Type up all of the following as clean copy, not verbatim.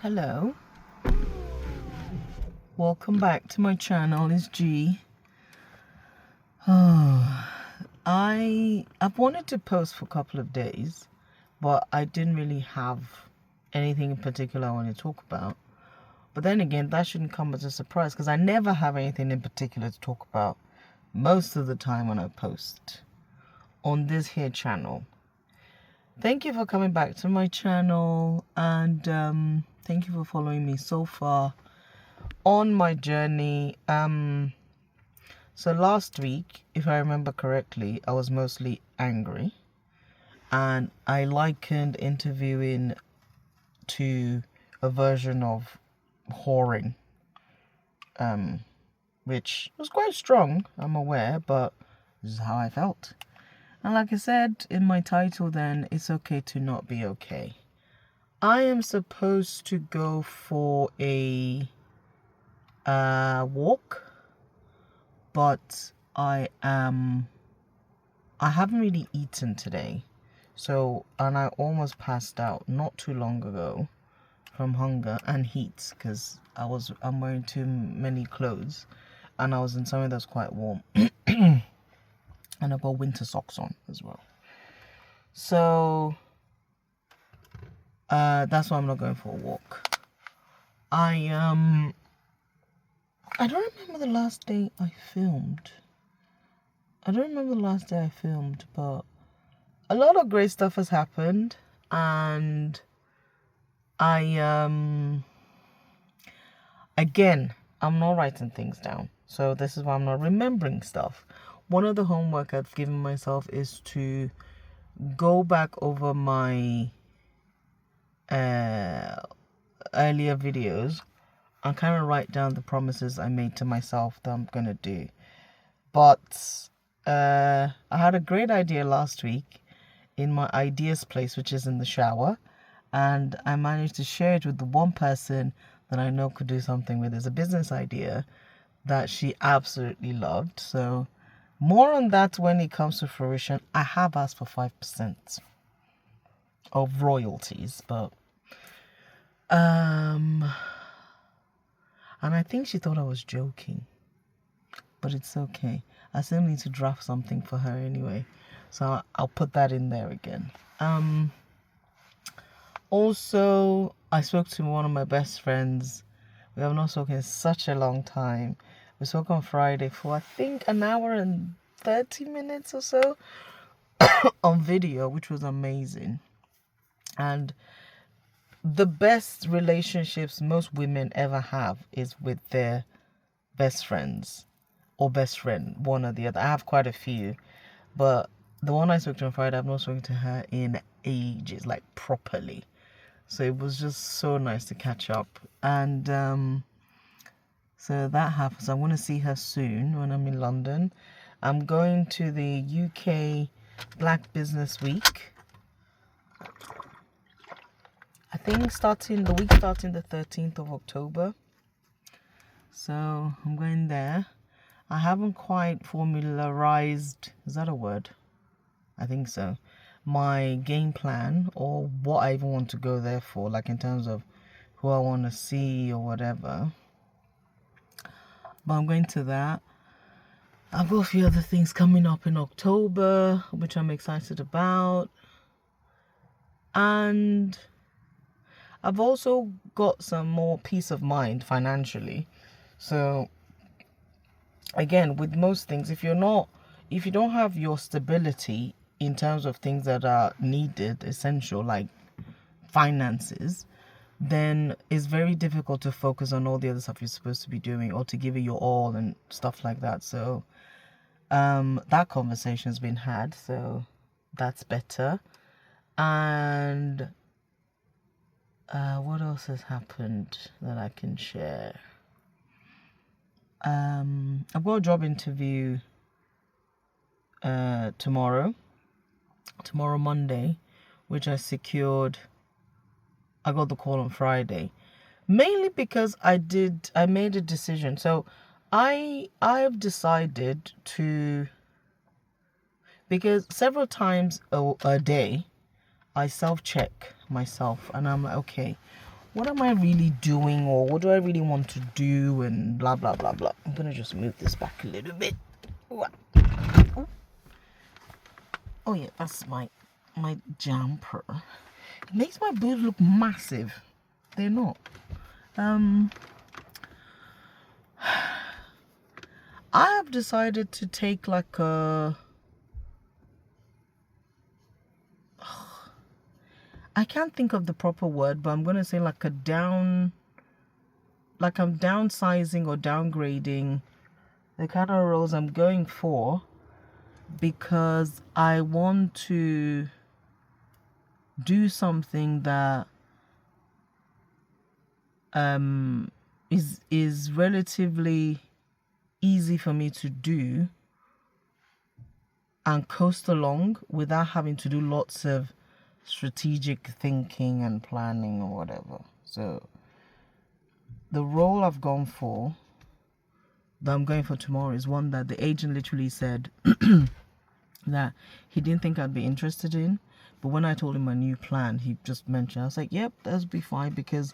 Hello, welcome back to my channel. It's G. I've wanted to post for a couple of days, but I didn't really have anything in particular I want to talk about. But then again, that shouldn't come as a surprise because I never have anything in particular to talk about most of the time when I post on this here channel. Thank you for coming back to my channel, and thank you for following me so far on my journey. So last week, if I remember correctly, I was mostly angry, and I likened interviewing to a version of whoring, which was quite strong, I'm aware, but this is how I felt. And like I said in my title then, it's okay to not be okay. I am supposed to go for a walk, but I haven't really eaten today. And I almost passed out not too long ago from hunger and heat because I'm wearing too many clothes and I was in somewhere that's quite warm. And I've got winter socks on as well. So that's why I'm not going for a walk. I don't remember the last day I filmed. But a lot of great stuff has happened, and again, I'm not writing things down. So this is why I'm not remembering stuff. One of the homework I've given myself is to go back over my earlier videos and kind of write down the promises I made to myself that I'm going to do. But I had a great idea last week in my ideas place, which is in the shower. And I managed to share it with the one person that I know could do something with. It's a business idea that she absolutely loved. So more on that when it comes to fruition. I have asked for 5% of royalties, but and I think she thought I was joking, but it's okay. I still need to draft something for her anyway, so I'll put that in there again. Also, I spoke to one of my best friends. We have not spoken in such a long time. We spoke on Friday for I think an hour and 30 minutes or so on video, which was amazing. And the best relationships most women ever have is with their best friends or best friend, one or the other. I have quite a few, but the one I spoke to on Friday, I've not spoken to her in ages, like properly. So it was just so nice to catch up. And so that happens. I want to see her soon when I'm in London. I'm going to the UK Black Business Week. I think the week starting the 13th of October. So I'm going there. I haven't quite formularized, is that a word? I think so. My game plan or what I even want to go there for, like in terms of who I want to see or whatever. But I'm going to that. I've got a few other things coming up in October, which I'm excited about. And I've also got some more peace of mind financially. So again, with most things, if you don't have your stability in terms of things that are needed, essential, like finances, then it's very difficult to focus on all the other stuff you're supposed to be doing or to give it your all and stuff like that. So that conversation's been had, so that's better. And what else has happened that I can share? I've got a job interview tomorrow Monday, which I secured. I got the call on Friday, mainly because I made a decision. So I've decided to, because several times a day I self-check myself and I'm like, okay, what am I really doing, or what do I really want to do, and blah blah blah blah. I'm gonna just move this back a little bit. Oh yeah, that's my jumper. It makes my boobs look massive. They're not. I have decided to take like a, I can't think of the proper word, but I'm gonna say like a down, like I'm downsizing or downgrading the kind of roles I'm going for, because I want to do something that is relatively easy for me to do and coast along without having to do lots of strategic thinking and planning or whatever. So the role I've gone for, that I'm going for tomorrow, is one that the agent literally said that he didn't think I'd be interested in, but when I told him my new plan, he just mentioned, I was like, yep, that'll be fine, because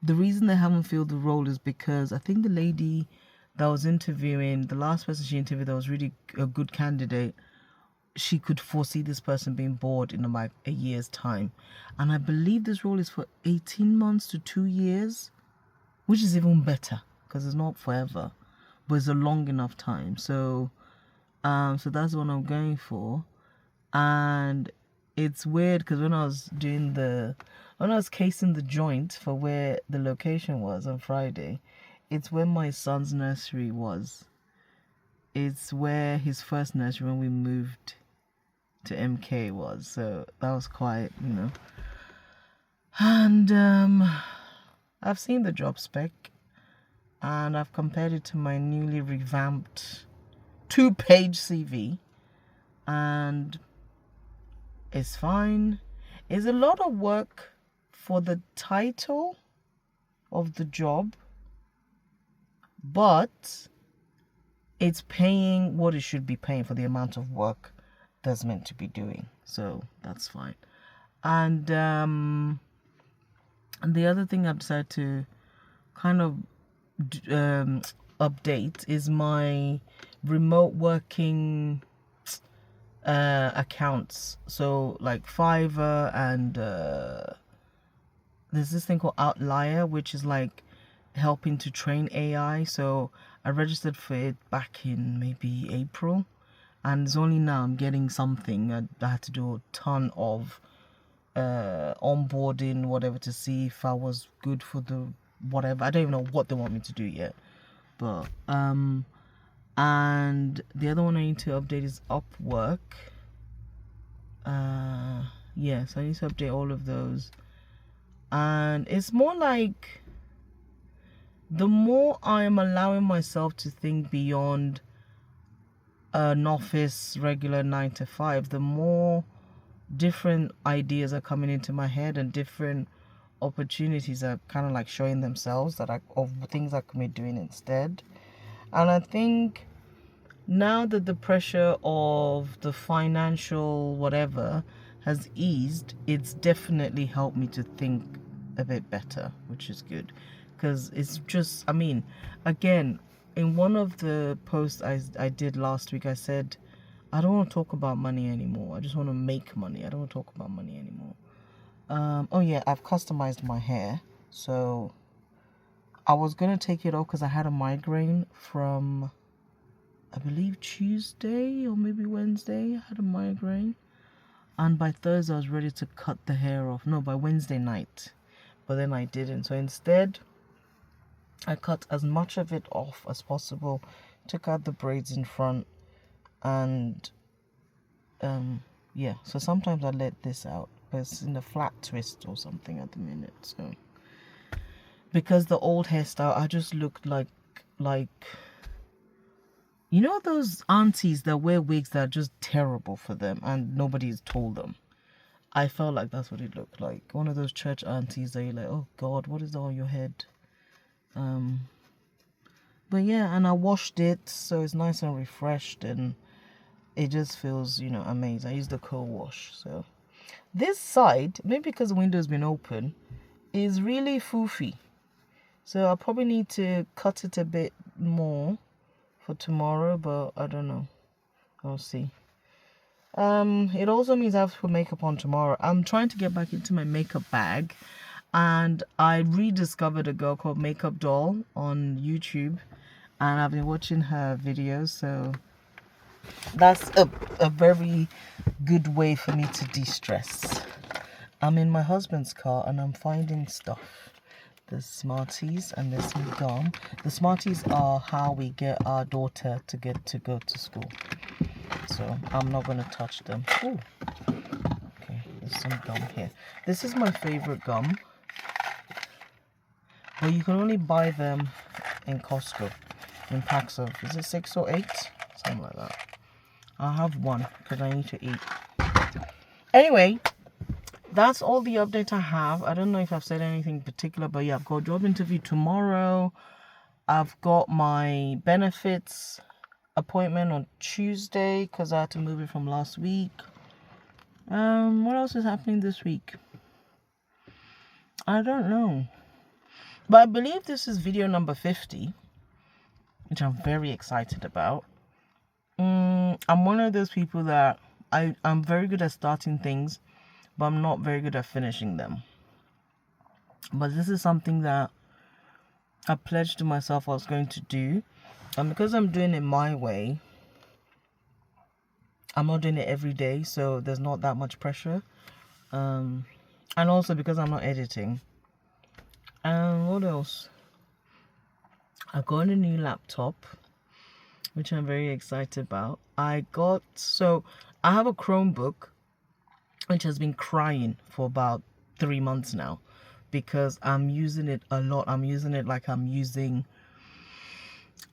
the reason they haven't filled the role is because I think the lady that was interviewing, the last person she interviewed that was really a good candidate, she could foresee this person being bored in about a year's time. And I believe this role is for 18 months to 2 years, which is even better because it's not forever, but it's a long enough time. So that's what I'm going for. And it's weird because when I was casing the joint for where the location was on Friday, it's where my son's nursery was. It's where his first nursery when we moved to MK was. So that was quite, And I've seen the job spec and I've compared it to my newly revamped 2-page CV, and it's fine. It's a lot of work for the title of the job, but it's paying what it should be paying for the amount of work that's meant to be doing. So that's fine. And the other thing I've decided to kind of update is my remote working accounts. So like Fiverr, and there's this thing called Outlier, which is like helping to train AI. So I registered for it back in maybe April, and it's only now I'm getting something. I had to do a ton of onboarding, whatever, to see if I was good for the whatever. I don't even know what they want me to do yet. But and the other one I need to update is Upwork. Yes, I need to update all of those. And it's more like, the more I am allowing myself to think beyond an office regular 9 to 5, the more different ideas are coming into my head, and different opportunities are kind of like showing themselves of things I can be doing instead. And I think now that the pressure of the financial whatever has eased, it's definitely helped me to think a bit better, which is good. Because it's just, again, in one of the posts I did last week, I said, I don't want to talk about money anymore. I just want to make money. I don't want to talk about money anymore. Oh yeah, I've customized my hair. So I was going to take it off because I had a migraine from, I believe, Tuesday or maybe Wednesday. I had a migraine. And by Thursday, I was ready to cut the hair off. No, by Wednesday night. But then I didn't. So instead, I cut as much of it off as possible. Took out the braids in front. And, yeah. So sometimes I let this out. But it's in a flat twist or something at the minute. So, because the old hairstyle, I just looked like, you know those aunties that wear wigs that are just terrible for them and nobody's told them? I felt like that's what it looked like. One of those church aunties that you're like, oh God, what is that on your head? But yeah, and I washed it, so it's nice and refreshed, and it just feels, amazing. I used the co-wash. So this side, maybe because the window's been open, is really foofy. So I'll probably need to cut it a bit more for tomorrow, but I don't know. I'll see. It also means I have to put makeup on tomorrow. I'm trying to get back into my makeup bag, and I rediscovered a girl called Makeup Doll on YouTube, and I've been watching her videos, so that's a very good way for me to de-stress. I'm in my husband's car and I'm finding stuff. There's Smarties and there's some gum. The Smarties are how we get our daughter to get to go to school. So I'm not going to touch them. Ooh. Okay, there's some gum here. This is my favorite gum. But you can only buy them in Costco in packs of, is it 6 or 8? Something like that. I'll have one because I need to eat. Anyway, that's all the update I have. I don't know if I've said anything particular, but yeah, I've got a job interview tomorrow. I've got my benefits appointment on Tuesday because I had to move it from last week. What else is happening this week? I don't know. But I believe this is video number 50, which I'm very excited about. I'm one of those people that I'm very good at starting things, but I'm not very good at finishing them. But this is something that I pledged to myself I was going to do. And because I'm doing it my way, I'm not doing it every day, so there's not that much pressure. And also because I'm not editing. And what else? I got a new laptop, which I'm very excited about. I have a Chromebook, which has been crying for about 3 months now, because I'm using it a lot. I'm using it like I'm using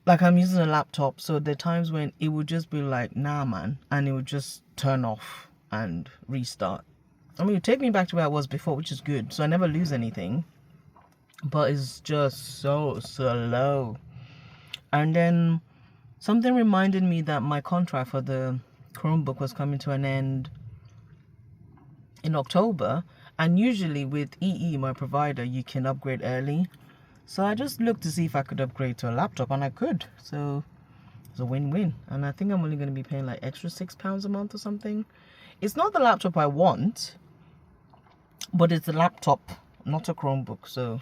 a laptop. So there are times when it would just be like, nah man, and it would just turn off and restart. I mean, it would take me back to where I was before, which is good, so I never lose anything, but it's just so slow. And then something reminded me that my contract for the Chromebook was coming to an end in October, and usually with EE, my provider, you can upgrade early. So I just looked to see if I could upgrade to a laptop, and I could. So it's a win-win. And I think I'm only going to be paying like extra £6 a month or something. It's not the laptop I want, but it's a laptop, not a Chromebook. So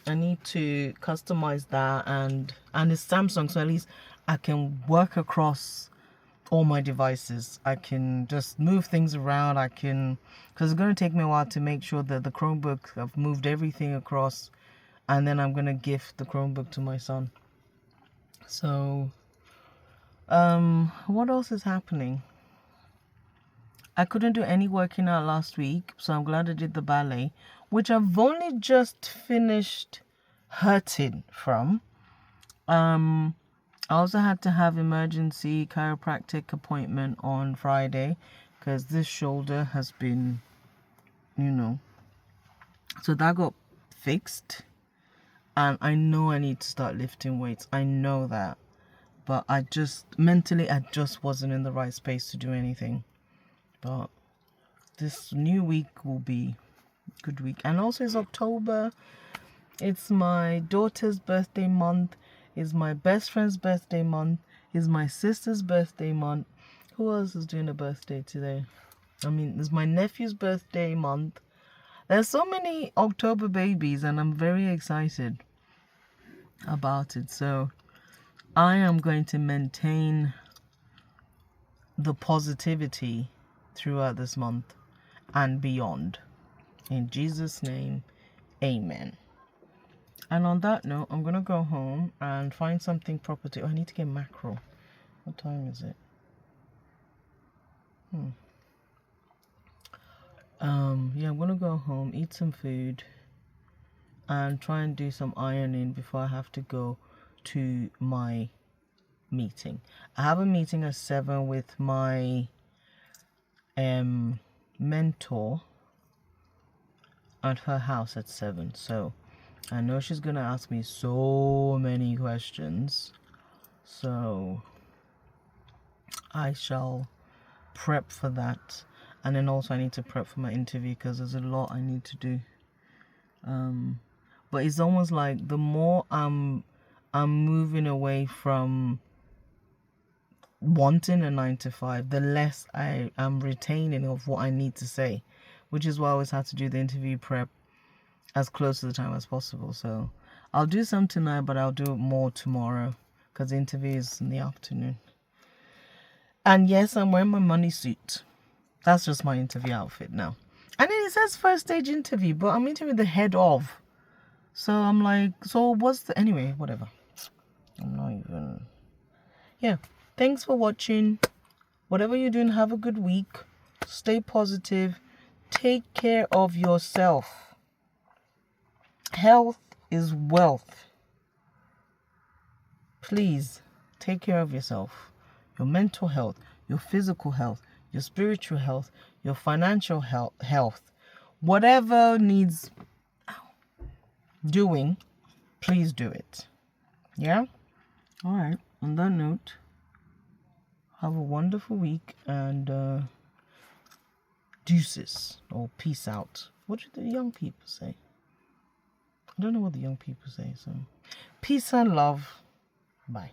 I need to customize that, and it's Samsung, so at least I can work across all my devices. I can just move things around. Because it's going to take me a while to make sure that the Chromebook, I've moved everything across, and then I'm going to gift the Chromebook to my son. So what else is happening? I couldn't do any working out last week, so I'm glad I did the ballet, which I've only just finished hurting from. I also had to have emergency chiropractic appointment on Friday because this shoulder has been, so that got fixed. And I know I need to start lifting weights. I know that. But I just wasn't in the right space to do anything. But this new week will be a good week. And also it's October. It's my daughter's birthday month. It's my best friend's birthday month. It's my sister's birthday month. Who else is doing a birthday today? I mean, it's my nephew's birthday month. There's so many October babies, and I'm very excited about it. So I am going to maintain the positivity throughout this month and beyond. In Jesus' name, amen. And on that note, I'm going to go home and find something proper to... I need to get mackerel. What time is it? Yeah, I'm going to go home, eat some food, and try and do some ironing before I have to go to my meeting. I have a meeting at 7 with my mentor at her house at 7. So I know she's gonna ask me so many questions, so I shall prep for that. And then also I need to prep for my interview because there's a lot I need to do. But it's almost like the more I'm moving away from wanting a 9 to 5, the less I am retaining of what I need to say, which is why I always have to do the interview prep as close to the time as possible. So I'll do some tonight, but I'll do more tomorrow because the interview is in the afternoon. And yes, I'm wearing my money suit. That's just my interview outfit now. And then it says first stage interview, but I'm interviewing the head of. So I'm like, so what's the... Anyway, whatever. I'm not even... Yeah. Thanks for watching. Whatever you're doing, have a good week. Stay positive. Take care of yourself. Health is wealth. Please take care of yourself. Your mental health, your physical health, your spiritual health, your financial health. Whatever needs doing, please do it. Yeah? All right. On that note, have a wonderful week and deuces or peace out. What do the young people say? I don't know what the young people say. So, peace and love. Bye.